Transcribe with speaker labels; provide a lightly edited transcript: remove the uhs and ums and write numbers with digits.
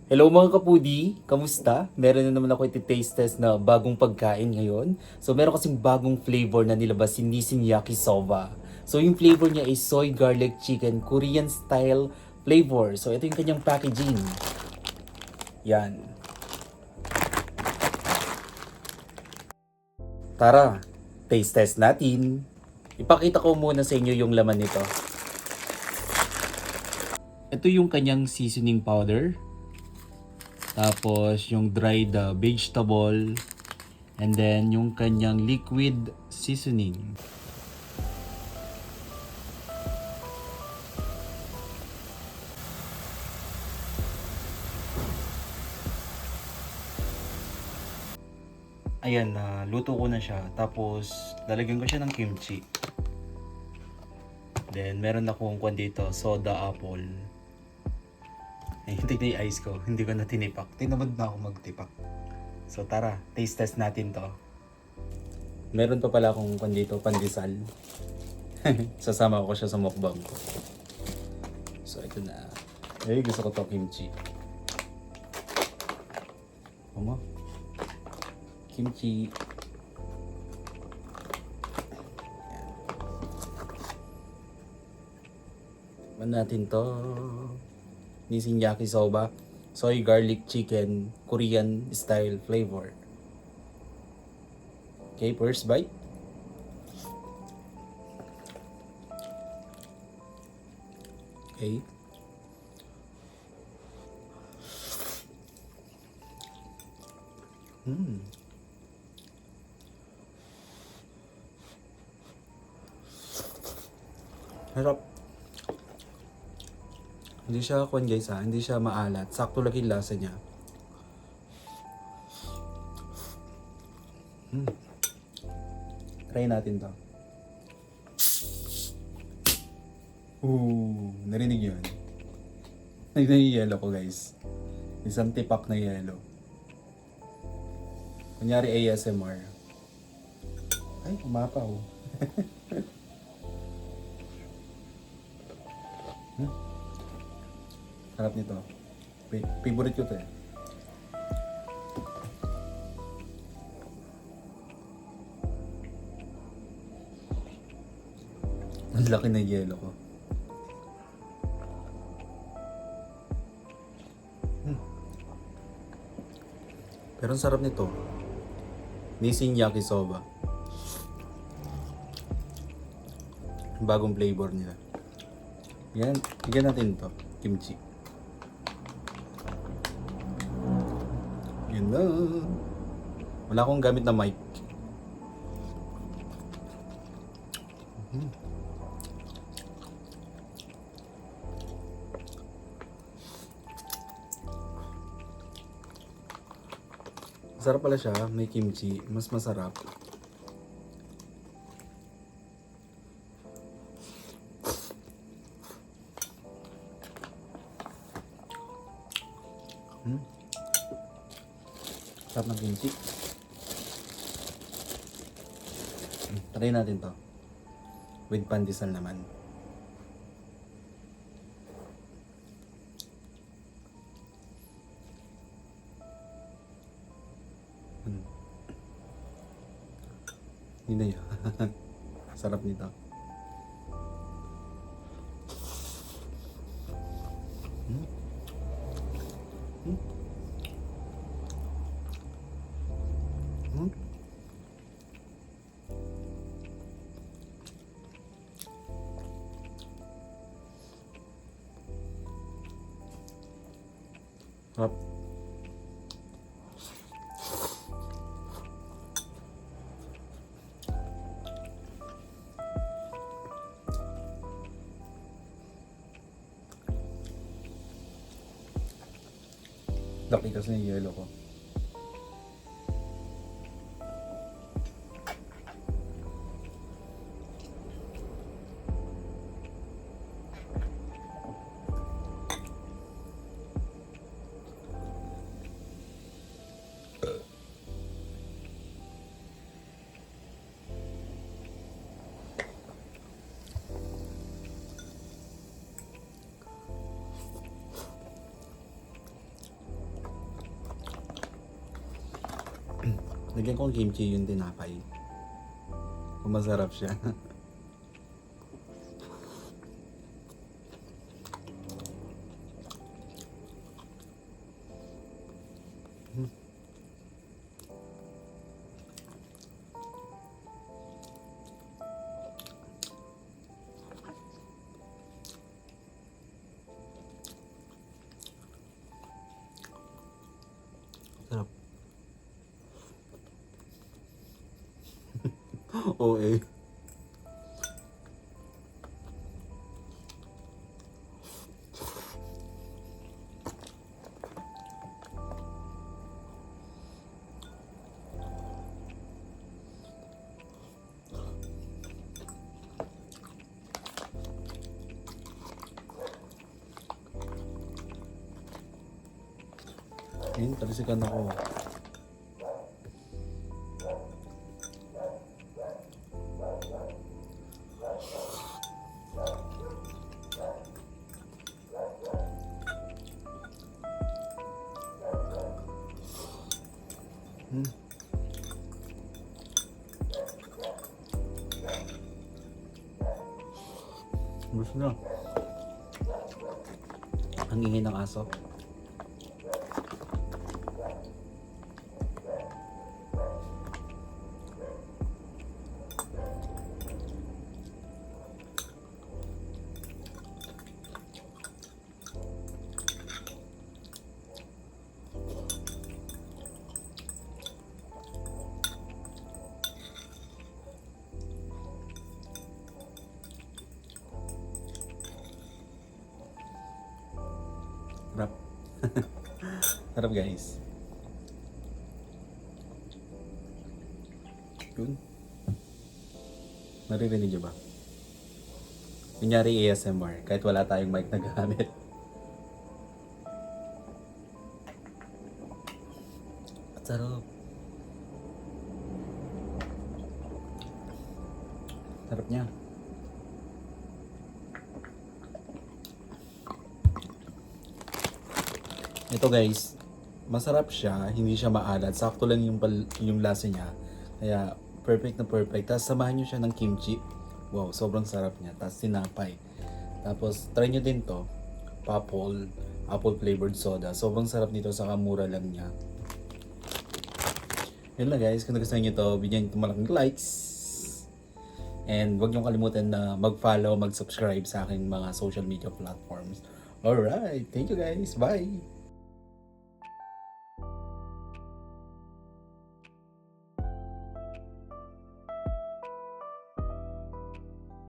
Speaker 1: Hello mga kapudi, kamusta? Meron na naman ako iti-taste test na bagong pagkain ngayon. So meron kasing bagong flavor na nilabas si Nissin Yakisoba. So yung flavor niya is soy garlic chicken Korean style flavor. So ito yung kanyang packaging. Yan. Tara, taste test natin. Ipakita ko muna sa inyo yung laman nito. Ito yung kanyang seasoning powder. Tapos yung dried vegetable. And then yung kanyang liquid seasoning. Ayan, luto ko na siya. Tapos lalagyan ko siya ng kimchi. Then meron akong kwan dito, soda apple. Hindi na ice ko. Hindi ko na tinipak. Tinamad na ako magtipak. So tara, taste test natin to. Meron pa pala akong kwan dito, pandesal. Sasama ko siya sa mukbang ko. So ito na. Ay, gusto ko to kimchi. Mama. Kimchi. Tikman natin to. Nissin Yakisoba. Soy garlic chicken Korean style flavor. Okay, first bite. Okay. Harap. Hindi siya kwan guys hindi siya maalat. Sakto lang yung lasa niya. Try natin to. Narinig yun. Narinig yung yellow ko guys. Isang tipak na yellow. Kunyari ASMR. Ay, umapaw. Sarap nito. Favorite ko to eh. Ang laki ng yelo ko. Pero ang sarap nito. Nissin Yakisoba. Bagong flavor nila. Yan, bigyan natin to. Kimchi. Yun na. Wala akong gamit na mic. Masarap pala siya, may kimchi, mas masarap. Sarap ng kimchi. Try natin to. With pandesal naman. Hindi na yun. Sarap nito. Sarap. Laki kasi yung yelo ko. Lagyan ko ng kimchi yung tinapay. Kung masarap siya. Sarap. Oo eh. Ayun, talisikan ako. Gusto na. Ang ingay ng aso. Sarap. Sarap guys. Yun. Naririnig niyo ba? Kunyari ASMR, kahit wala tayong mic na gamit. At sarap. Sarap niya. Ito guys, masarap siya, hindi siya maalat. Sakto lang yung lasa niya. Kaya perfect na perfect. Tapos samahan nyo siya ng kimchi. Wow, sobrang sarap niya. Tapos tinapay. Tapos try nyo din to. Apple flavored soda. Sobrang sarap nito, saka mura lang niya. Yun lang guys, kung nagustuhan nyo to, bigyan nyo malaking likes. And huwag nyo kalimutan na mag-follow, mag-subscribe sa aking mga social media platforms. Alright, thank you guys. Bye!